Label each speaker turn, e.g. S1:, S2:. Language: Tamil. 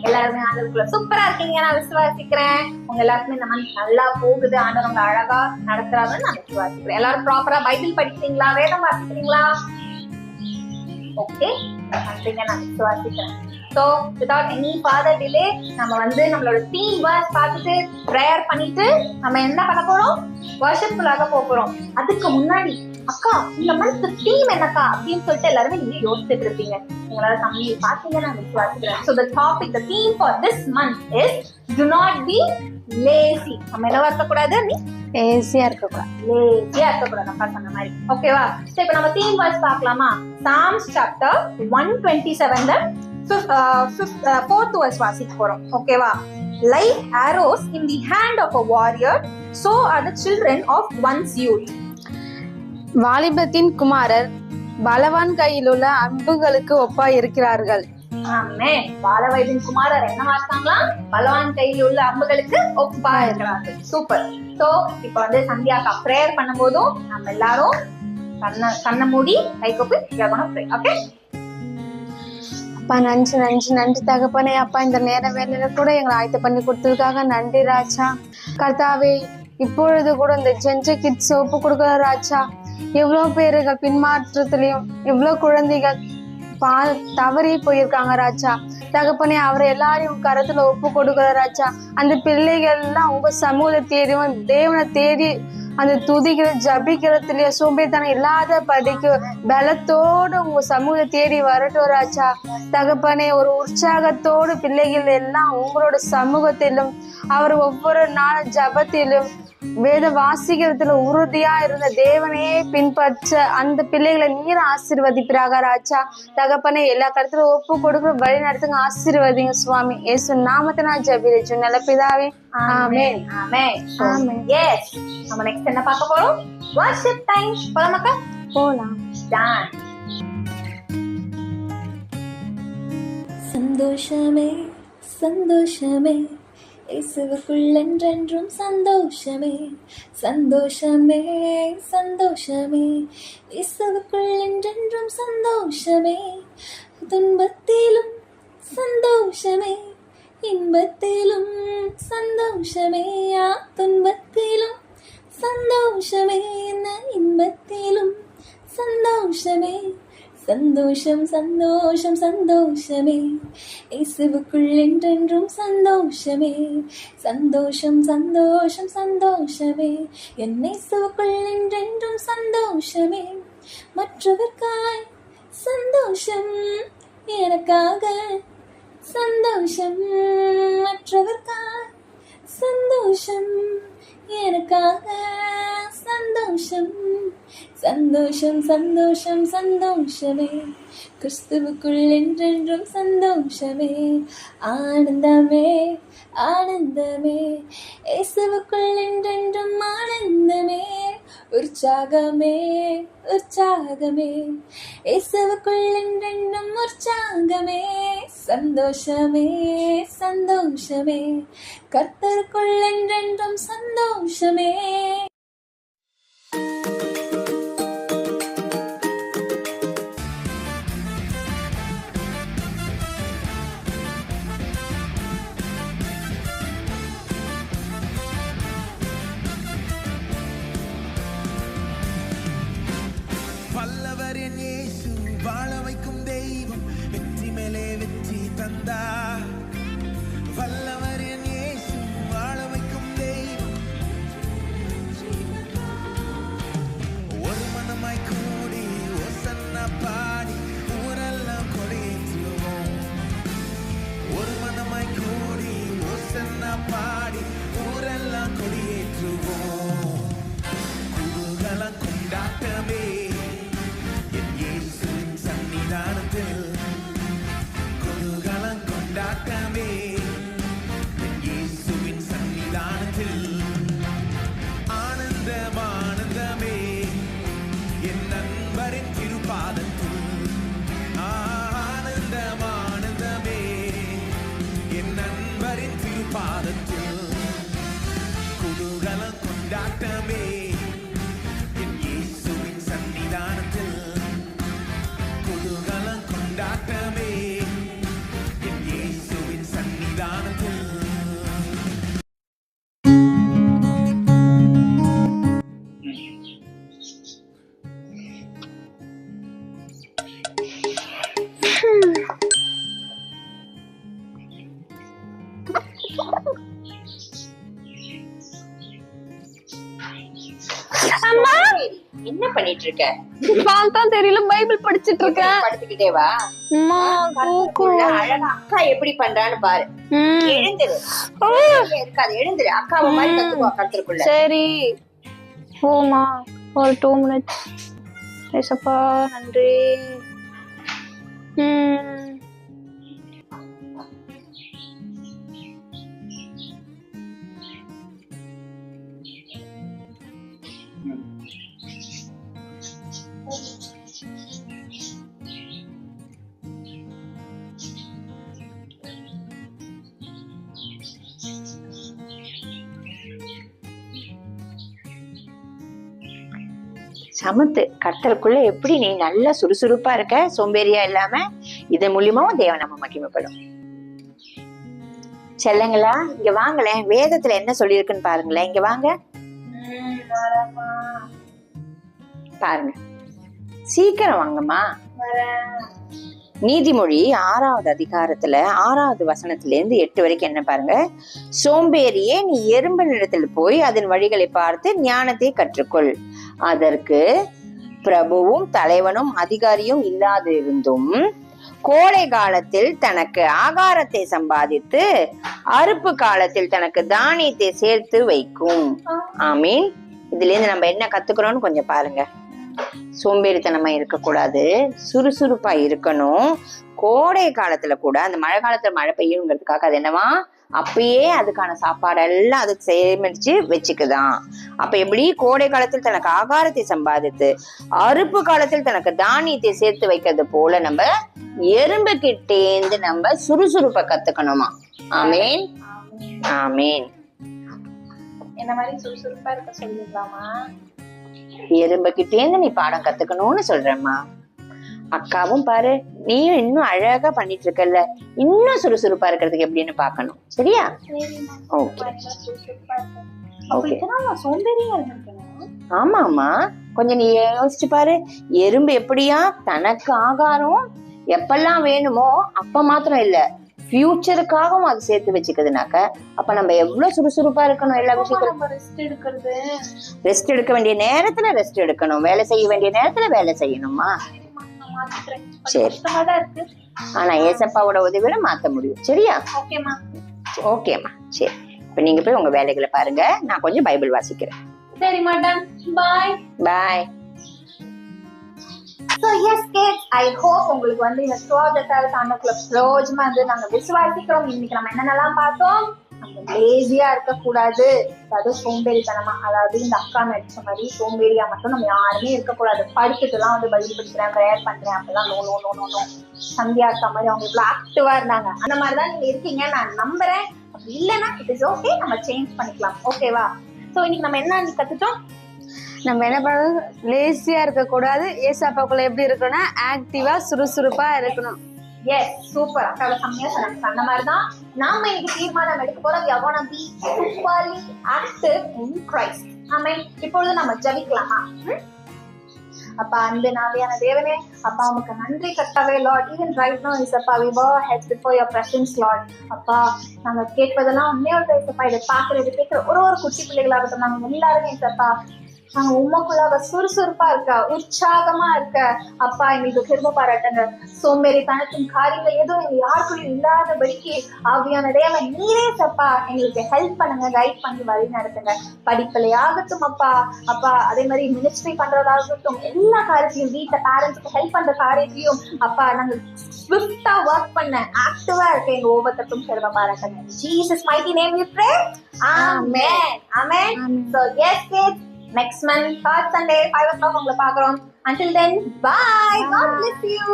S1: எல்லாருமே ஆண்டவருக்குள்ள சூப்பரா இருக்கீங்க நான் விசுவாசிக்கிறேன். உங்க எல்லாருக்குமே இந்த மந்த் நல்லா போகுது, ஆண்டவர் உங்க அழகா நடத்துறாங்கன்னு நான் விசுவாசிக்கிறேன். எல்லாரும் ப்ராப்பரா பைபிள் படிக்கிறீங்களா, வேதம் வாசிக்கிறீங்களா? ஓகே, நான் விசுவாசிக்கிறேன். So without any further delay நம்ம நம்மளோட தீம் வேர்ஸ் பார்த்துட்டு ப்ரேயர் பண்ணிட்டு நம்ம என்ன பண்ண போறோம், வர்ஷிப்குள்ளாக போறோம். அதுக்கு முன்னாடி அக்கா இந்த மந்த் தீம் என்னக்கா அப்படின்னு சொல்லிட்டு எல்லாருமே நீங்க யோசிச்சுட்டு இருப்பீங்க. உங்களால தமிழ் பாத்தீங்கன்னா நான் விசுவாசிக்கிறேன். So the topic, the theme for this month is do not be lazy. நம்ம என்னவா இருக்கக்கூடாது, நீ லேசியா இருக்கக்கூடாது, லேசியா இருக்கக்கூடாது அப்பா சொன்ன மாதிரி. ஓகேவா? சோ இப்போ நம்ம தீம் வேர்ஸ் பார்க்கலாமா? Psalms chapter 127 4th verse வாசிக்க போறோம். ஓகேவா? Like arrows in the hand of a warrior, so are the children of one's youth.
S2: வாலிபத்தின் குமாரர் பலவான் கையில் உள்ள அம்புகளுக்கு ஒப்பா இருக்கிறார்கள்.
S1: ஆமென். வாலிபத்தின் குமாரர் என்னவா இருக்காங்களா? பலவான் கையில் உள்ள அம்புகளுக்கு ஒப்பா இருக்கிறார்கள். சூப்பர். சோ இப்போ சந்தியாக்கா பிரேயர் பண்ணும்போதும் நம்ம எல்லாரும் கண்ணை மூடி கை கூப்பி pray. ஓகே?
S2: அப்பா நன்றி நன்றி நன்றி தகப்பனே. அப்பா இந்த நேர வேலையில கூட எங்களை ஆயத்த பண்ணி கொடுத்ததுக்காக நன்றி ராஜா. கர்த்தாவே இப்பொழுது கூட இந்த ஜென்ஜ கிட்ஸ் ஒப்பு கொடுக்குற ராஜா. எவ்வளவு பேர்கள் பின்மாற்றத்திலையும் எவ்வளவு குழந்தைகள் தவறி போயிருக்காங்க ராஜா. தகப்பனே அவரை எல்லாரையும் கரத்துல ஒப்பு கொடுக்குற ராஜா. அந்த பிள்ளைகள் எல்லாம் உங்க சமூகத்தை தேடியும் தேவனை தேடி அந்த துதிக்கிற ஜபிக்கிறதுலயே சோம்பேறித்தனம் இல்லாத படிக்க பலத்தோடு உங்க சமூகத்தை தேடி வரட்டும் ராஜா. தகப்பனே ஒரு உற்சாகத்தோடு பிள்ளைகள் எல்லாம் உங்களோட சமூகத்திலும் அவர் ஒவ்வொரு நாள் ஜபத்திலும் வேத வாசிக்கிறதுல உறுதியா இருந்த தேவனையே பின்பற்ற அந்த பிள்ளைகளை நீர் ஆசீர்வதிப்பிறாக ராஜா. தகப்பனே எல்லா கருத்துல ஒப்பு கொடுக்குற வழி நடத்துங்க, ஆசீர்வதிங்க சுவாமி. இயேசு நாமத்தை நான் ஜெபிக்கிறேன் நல்ல பிதாவே. ஆமென்
S1: ஆமென் ஆமென். எஸ், நம்ம நெக்ஸ்ட் என்ன பார்க்க போறோம்? Worship time. போலாமாக்கா?
S2: போலாம்.
S1: டான்.
S3: சந்தோஷமே சந்தோஷமே இயேசுவுக்குள் என்றென்றும் சந்தோஷமே சந்தோஷமே சந்தோஷமே இயேசுவுக்குள் என்றென்றும் சந்தோஷமே. துன்பத்திலும் சந்தோஷமே இன்பத்திலும் சந்தோஷமே. துன்பத்திலும் சந்தோஷமே இன்பத்திலும் சந்தோஷமே. சந்தோஷம் சந்தோஷம் சந்தோஷமே இயேசுவுக்குள் என்றென்றும் சந்தோஷமே. சந்தோஷம் சந்தோஷம் சந்தோஷமே என் இயேசுவுக்குள் என்றென்றும் சந்தோஷமே. மற்றவர்க்காய் சந்தோஷம் எனக்காக சந்தோஷம். மற்றவர்க்காய் சந்தோஷம் எனக்காக சந்தோஷம். சந்தோஷம் சந்தோஷம் சந்தோஷமே கிறிஸ்துவுக்குள் என்றென்றும் சந்தோஷமே. ஆனந்தமே ஆனந்தமே இயேசுவுக்குள் என்றென்றும் ஆனந்தமே. உற்சாகமே உற்சாகமே இயேசுவுக்குள் என்றென்றும் உற்சாகமே. சந்தோஷமே சந்தோஷமே கர்த்தருக்குள் என்றென்றும் சந்தோஷமே.
S4: வல்லவர் என் இயேசு, வாழ வைக்கும் தெய்வம், வெற்றி மேலே வெற்றி தந்தா. வல்லவர் என் இயேசு, வாழ வைக்கும் தெய்வம், ஒரு மனமாய் கூடி ஓசன்னா பாடி ஊரெல்லாம் கொடியேற்றுவோம். ஒரு மனமாய் கூடி ஓசன்னா பாடி ஊரெல்லாம் கொடியேற்றுவோம். குதூகலம் கொண்டாட்டமே சன்னிதானத்தில், குதூகலம் கொண்டாட்டமே
S5: பண்ணிட்டு இருக்க?
S2: பார்த்தா தெரியல, பைபிள் படிச்சிட்டு இருக்கேன்.
S5: படுத்துக்கிட்டே வா.
S2: அம்மா
S5: உள்ள அழகா அக்கா எப்படி பண்றான்னு பாரு. எழுந்துரு. இருக்காது, எழுந்துரு. அக்காவை மாதிரி கத்துக்குவா கருத்துக்குள்ள.
S2: சரி போமா, ஒரு 2 minutes. ஏசப்பா நன்றி.
S5: சமத்து கர்த்தருக்குள்ள எப்படி நீ நல்லா சுறுசுறுப்பா இருக்க, சோம்பேறியா இல்லாம. இதன் மூலியமாவும் தேவன் நம்ம மகிமைப்படும். செல்லங்களா, இங்க வாங்களேன். வேதத்துல என்ன சொல்லியிருக்குன்னு பாருங்களேன். இங்க வாங்க, பாருங்க. சீக்கிரம் வாங்கம்மா. நீதிமொழி 6வது அதிகாரத்துல 6வது வசனத்துல இருந்து 8 வரைக்கும் என்ன பாருங்க. சோம்பேறியே, நீ எறும்பினிடத்தில் போய் அதன் வழிகளை பார்த்து ஞானத்தை கற்றுக்கொள். அதற்கு பிரபுவும் தலைவனும் அதிகாரியும் இல்லாதிருந்தும் கோடை காலத்தில் தனக்கு ஆகாரத்தை சம்பாதித்து அறுப்பு காலத்தில் தனக்கு தானியத்தை சேர்த்து வைக்கும். ஆமீன். இதுல இருந்து நம்ம என்ன கத்துக்கிறோம்னு கொஞ்சம் பாருங்க. சோம்பேறித்தனமா இருக்கக்கூடாது, சுறுசுறுப்பா இருக்கணும். கோடை காலத்துல கூட, அந்த மழை காலத்துல மழை பெய்யுங்கிறதுக்காக அது என்னவா, அப்பயே அதுக்கான சாப்பாடெல்லாம் அது சேமிச்சு வச்சுக்குதான். அப்ப எப்படி கோடை காலத்தில் தனக்கு ஆகாரத்தை சம்பாதித்து அறுப்பு காலத்தில் தனக்கு தானியத்தை சேர்த்து வைக்கிறது போல நம்ம எறும்பு கிட்டேந்து நம்ம சுறுசுறுப்பை கத்துக்கணுமா. ஆமீன், ஆமீன்.
S1: என்ன மாதிரி சுறுசுறுப்பா இருக்க சொல்லிடலாமா?
S5: எறும்பு கிட்டேந்து நீ பாடம் கத்துக்கணும்னு சொல்றேம்மா. அக்காவும் பாரு, நீயும் இன்னும் அழகா பண்ணிட்டு இருக்கல, இன்னும் சுறுசுறுப்பா இருக்கிறதுக்கு எப்படின்னு பாக்கணும். சரியா? ஓகே. ஆமா ஆமா, கொஞ்சம் நீ யோசிச்சு பாரு. எறும்பு எப்படியா தனக்கு ஆகாரம் எப்பெல்லாம் வேணுமோ அப்ப மாத்திரம் இல்ல, ஃபியூச்சருக்காகவும் அது சேர்த்து வச்சுக்குதுனாக்க அப்ப நம்ம எவ்வளவு சுறுசுறுப்பா இருக்கணும். எல்லா விஷயங்களும் ரெஸ்ட் எடுக்க வேண்டிய நேரத்துல ரெஸ்ட் எடுக்கணும், வேலை செய்ய வேண்டிய நேரத்துல வேலை செய்யணுமா. சரி, ஆனா ஏசப்பாவோட உதவியோட மாத்த முடியும். சரியா? ஓகேம்மா. சரி, இப்ப நீங்க போய் உங்க வேலைகளை பாருங்க, நான் கொஞ்சம் பைபிள் வாசிக்கிறேன்.
S1: சரி madam, bye
S5: bye.
S1: So yes kids, I hope உங்களுக்கு வந்து இந்த ஸ்டோரிட்டால் தாண்டக்குள்ள பிரயோஜனமா இருந்து நாங்க விசுவாசிக்கிறோம். இன்னைக்கு நம்ம என்னென்னலாம் பார்த்தோம். நம்ம லேசியா இருக்க கூடாது, அதாவது சோம்பேறித்தனமா, அதாவது இந்த அக்கா நடிச்ச மாதிரி சோம்பேறியா மட்டும் நம்ம யாருமே இருக்கக்கூடாது. படிச்சுட்டு எல்லாம் வந்து பைபிள் படிக்கிறேன், ப்ரேயர் பண்றேன் அப்பெல்லாம் no no no no no. Sandhya அக்கா மாதிரி அவங்க இவ்வளவு ஆக்டிவா இருந்தாங்க, அந்த மாதிரிதான் நீங்க இருக்கீங்க நான் நம்புறேன். அப்படி இல்லைன்னா இட் இஸ் ஓகே, நம்ம சேஞ்ச் பண்ணிக்கலாம். ஓகேவா? சோ இன்னைக்கு நம்ம என்ன கத்துட்டோம்.
S2: நம்ம என்ன பண்ணணும், லேசியா இருக்க கூடாது, ஏசாப்பாக்குள்ள எப்படி இருக்கணும்னா ஆக்டிவா சுறுசுறுப்பா இருக்கணும்.
S1: Yes, super. அக்காவை செம்மையா சொன்னாங்க. அந்த மாதிரிதான் நாம இன்னைக்கு தீர்மானம் எடுக்க போறோம். we are gonna be superly active in Christ. ஆமென். இப்பொழுது நம்ம ஜெபிக்கலாமா? அப்பா, அன்பு நாவியான தேவனே, அப்பா உமக்கு நன்றி கர்த்தாவே. லார்ட், even right now இசப்பா we bow our heads before your presence Lord. அப்பா, நாங்க கேட்பதெல்லாம் உண்மையோட இசப்பா, இதை பாக்குறது கேட்கிற ஒரு குட்டி பிள்ளைகளாகட்டும் நாங்க எல்லாருமே இசப்பா நாங்க உமக்குள்ளாக சுறுசுறுப்பா இருக்க, உற்சாகமா இருக்க அப்பா எங்களுக்கு கிருபை பாராட்டுங்க. சோம்பேறித்தனத்தின் காரியங்கள் எதுவும் எங்க யாருக்குள்ளும் இல்லாதபடிக்கு ஆவியான தேவன் நீரே சப்பா எங்களுக்கு ஹெல்ப் பண்ணுங்க, கைட் பண்ணி வழி நடத்துங்க. படிப்பிலே ஆகட்டும் அப்பா, அப்பா அதே மாதிரி மினிஸ்ட்ரி பண்றதாகட்டும், எல்லா காரியத்திலையும் வீட்டை பேரண்ட்ஸ்க்கு ஹெல்ப் பண்ற காரியத்திலையும் அப்பா நாங்க ஸ்விஃப்டா ஒர்க் பண்ண ஆக்டிவா இருக்க எங்க ஒவ்வொருத்தருக்கும் கிருபை பாராட்டுங்க. Jesus mighty name we pray. Amen. Amen. So yes kids, next month, third Sunday, 5 o'clock உங்களை பார்க்கிறோம். Until then, bye. God bless you.